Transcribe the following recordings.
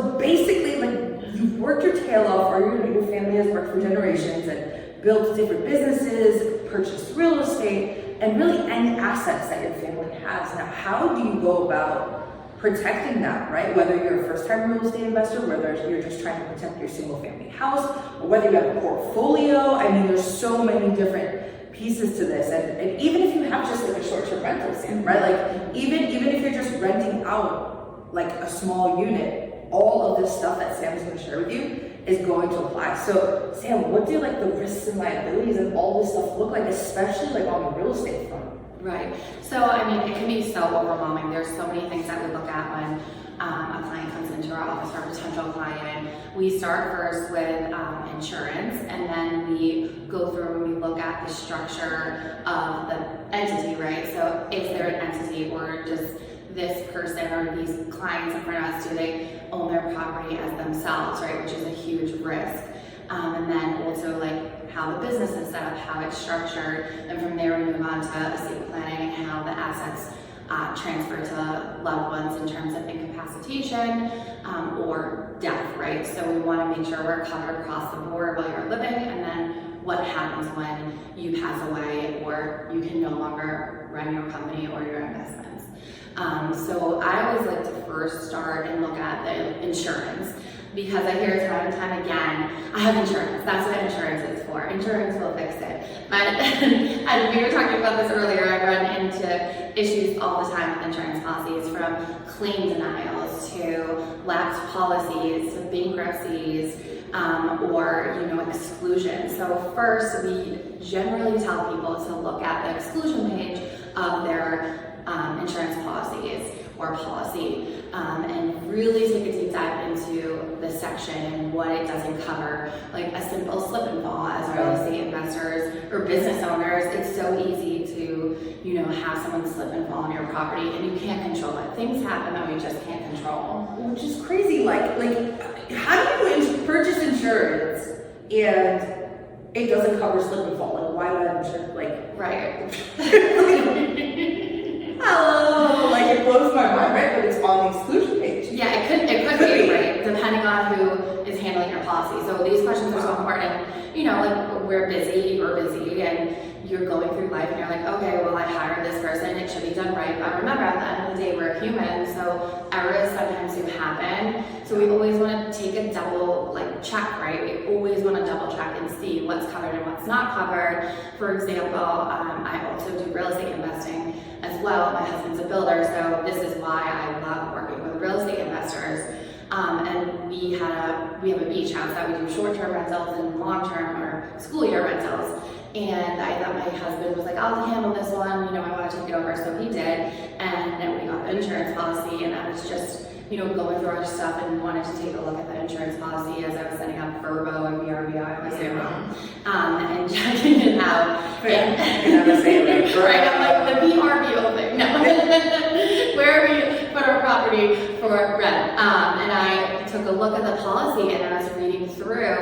So basically, like, you've worked your tail off, or your family has worked for generations and built different businesses, purchased real estate, and really any assets that your family has. Now, how do you go about protecting that, right? Whether you're a first-time real estate investor, whether you're just trying to protect your single-family house, or whether you have a portfolio. I mean, there's so many different pieces to this, and even if you have just like a short-term rental, Sam, right? Like even if you're just renting out like a small unit, all of this stuff that Sam is going to share with you is going to apply. So Sam, what do like the risks and liabilities and all this stuff look like, especially like on the real estate front? Right. So, I mean, it can be so overwhelming. There's so many things that we look at when a client comes into our office, or a potential client. We start first with insurance, and then we go through and we look at the structure of the entity, right? So, is there an entity, or does this person or these clients in front of us, do they own their property as themselves, right? Which is a huge risk. And then also like how the business is set up, how it's structured, and from there we move on to estate planning and how the assets transfer to loved ones in terms of incapacitation or death, right? So we want to make sure we're covered across the board while you're living, and then what happens when you pass away or you can no longer run your company or your investments. So I always like to first start and look at the insurance, because I hear time and time again, I have insurance. That's what insurance is for. Insurance will fix it. But and we were talking about this earlier, I run into issues all the time with insurance policies, from claim denials to lapsed policies to bankruptcies, or exclusions. So first, we generally tell people to look at the exclusion page of their insurance policies or policy, and really take a deep dive into the section and what it doesn't cover. Like a simple slip and fall, as real estate investors or business owners, it's so easy to have someone slip and fall on your property, and you can't control it. Things happen that we just can't control, which is crazy. Like how do you purchase insurance and it doesn't cover slip and fall? Like, why do I have insurance? Like, right. Hello, like it blows my mind, right? But it's on the exclusion page. Yeah, it could be, right, depending on who is handling your policy. So these questions are so important. Like we're busy, and you're going through life and you're like, okay, well, I hired this person, it should be done right. But remember, at the end of the day, we're human, so errors sometimes do happen. So we always want to take a double check, right? We always want to double check and see what's covered and what's not covered. For example, I also do real estate investing as well. My husband's a builder, so this is why I love working with real estate investors. And we have a beach house that we do short-term rentals and long-term or school year rentals. And I thought my husband was like, I'll handle this one, I want to take it over, so he did. And then we got the insurance policy, and I was just, going through our stuff and wanted to take a look at the insurance policy as I was setting up Verbo and VRBO, I was saying wrong, and checking it out. Right, I'm like, the VRBO thing, no. Where we put our property for rent. And I took a look at the policy and I was reading through,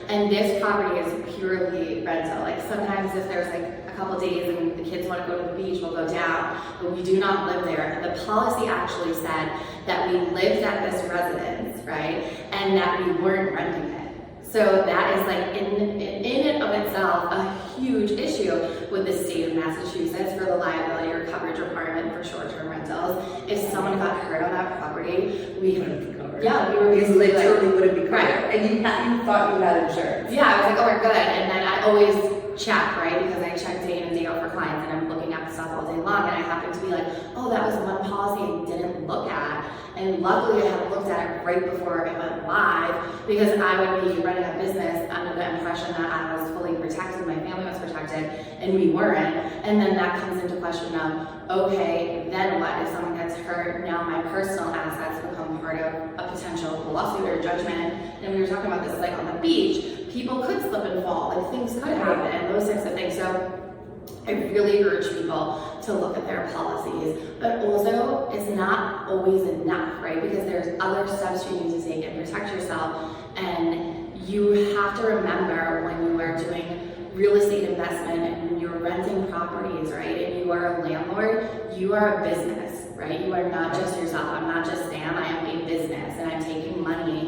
and this property is purely rental. Like sometimes if there's a couple days and the kids want to go to the beach, we'll go down, but we do not live there. The policy actually said that we lived at this residence, right, and that we weren't renting it. So that is in and of itself a huge issue with the state of Massachusetts for the liability or coverage requirement for short-term rentals. If someone got hurt on that property, we wouldn't be covered. Yeah, we were literally wouldn't be covered. Right. And you thought you had insurance. Yeah, I was like, oh, we're good. And then I always check, right, because I check day in and day out for clients, and I'm looking at the stuff all day long, and I happen to be like, oh, that was one policy I didn't look at. And luckily I had looked at it right before it went live, because I would be running a business under the impression that I was fully protected, my family was protected, and we weren't. And then that comes into question of, okay, then what? If someone gets hurt, now my personal assets become part of a potential lawsuit or judgment. And we were talking about this on the beach, people could slip and fall, things could happen, those types of things. So I really urge people to look at their policies, but also it's not always enough, right? Because there's other steps you need to take and protect yourself, and you have to remember when you are doing real estate investment and you're renting properties, right? And you are a landlord, you are a business, right? You are not just yourself. I'm not just Sam, I am a business, and I'm taking money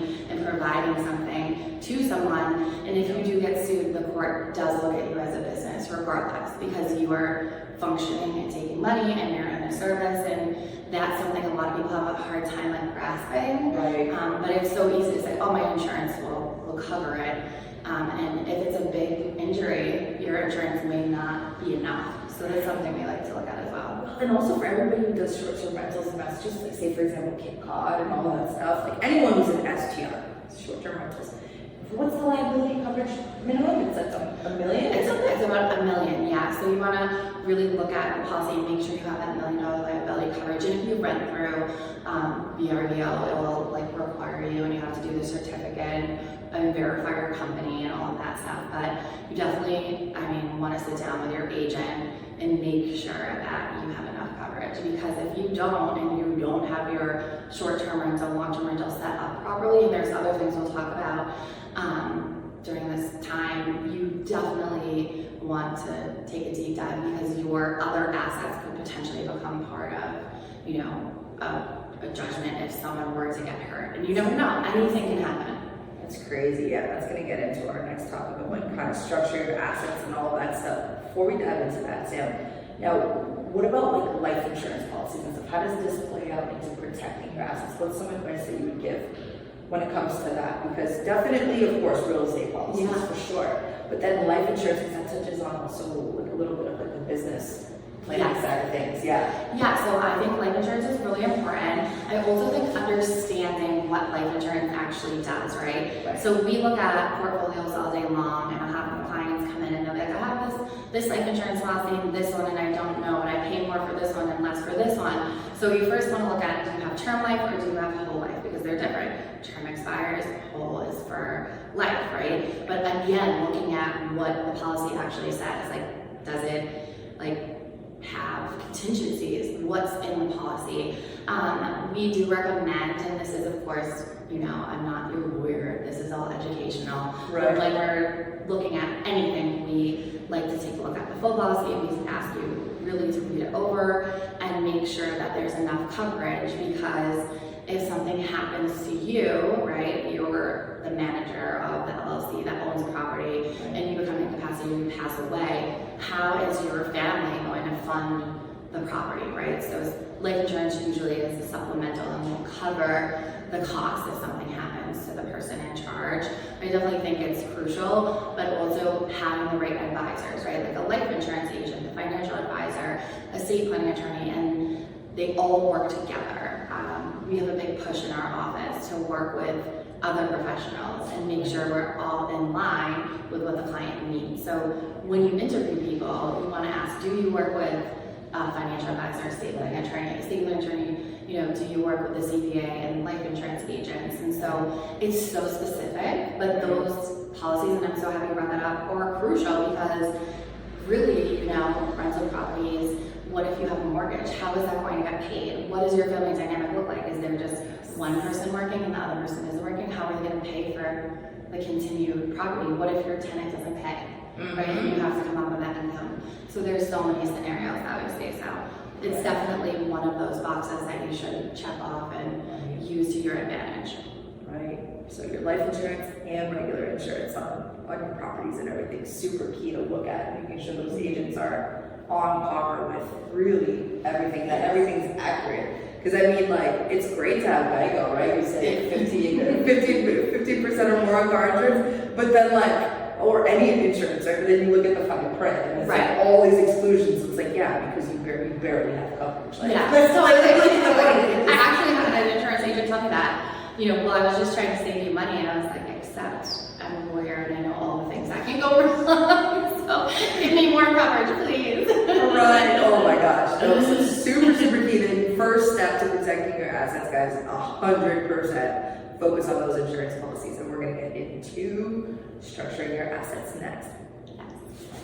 providing something to someone, and if you do get sued, the court does look at you as a business regardless, because you are functioning and taking money and you're in a service, and that's something a lot of people have a hard time like grasping. Right. But it's so easy to say, oh, my insurance will cover it. And if it's a big injury, your insurance may not be enough. So that's something we like to look at as well. And also for everybody who does short-term rentals in Massachusetts, like say for example Cape Cod and all of that stuff, like anyone who's an STR, short-term rentals, what's the liability coverage minimum? It's like a million? It's about $1 million, yeah. So you want to really look at the policy and make sure you have that $1 million liability coverage. And if you rent through VRBO, it will like require you, and you have to do the certificate and verify your company and all of that stuff. But you definitely, want to sit down with your agent and make sure that you have enough coverage. Because if you don't, and you don't have your short-term rental, long-term rental set up properly, and there's other things we'll talk about during this time, you definitely want to take a deep dive, because your other assets could potentially become part of, a judgment if someone were to get hurt. And you never know, anything can happen. That's crazy. Yeah, that's going to get into our next topic of like kind of structure your assets and all of that stuff. Before we dive into that, Sam, now what about like life insurance policies and stuff? How does this play out into protecting your assets? What's some advice that you would give when it comes to that? Because definitely, of course, real estate policies for sure, but then life insurance, because that touches on also like a little bit of like the business planning side of things. Yeah, so I think life insurance is really important. I also think understanding what life insurance actually does, right? So we look at portfolios all day long, and I'll have clients come in and they're like, I have this life insurance policy and this one, and I don't know, and I pay more for this one and less for this one. So you first want to look at, do you have term life or do you have whole life? Because they're different. Term expires, whole is for life, right? But again, looking at what the policy actually says, like, does it like have contingencies? What's in the policy? We do recommend, and this is of course, I'm not your lawyer, this is all educational. Right. Like we're looking at anything, we like to take a look at the full policy, and we ask you really to read it over and make sure that there's enough coverage, because if something happens to you, right, you're the manager of the LLC that owns property, and you become incapacitated and you pass away, how is your family going to fund the property, right? So life insurance usually is a supplemental and will cover the cost if something happens to the person in charge. I definitely think it's crucial, but also having the right advisors, right? Like a life insurance agent, a financial advisor, estate planning attorney, and they all work together. We have a big push in our office to work with other professionals and make sure we're all in line with what the client needs. So when you interview people, you want to ask, do you work with a financial advisor, estate planning attorney, do you work with the CPA and life insurance agents? And so it's so specific, but those policies, and I'm so happy you brought that up, are crucial, because really, rental properties, what if you have a mortgage? How is that going to get paid? What does your family dynamic look like? Is there just one person working and the other person isn't working? How are they going to pay for the continued property? What if your tenant doesn't pay, right? And you have to come up with that income. So there's so many scenarios that we face out. It's definitely one of those boxes that you should check off and use to your advantage. Right. So your life insurance and regular insurance on your properties and everything, super key to look at, making sure those agents are on par with really everything, that everything's accurate. Because it's great to have GEICO, right? You say 50% or more on car insurance, but then or any insurance, right? But then you look at the fine print, and it's like all these exclusions. It's like, because you barely have coverage. I actually had an insurance agent tell me that. I was just trying to save you money, and I was like, except I'm a lawyer and I know all the things that can go wrong. So give me more coverage, please. Right. Oh my gosh. No, this is super key. The first step to protecting your assets, guys, 100% focus on those insurance policies, and we're going to get into structuring your assets next.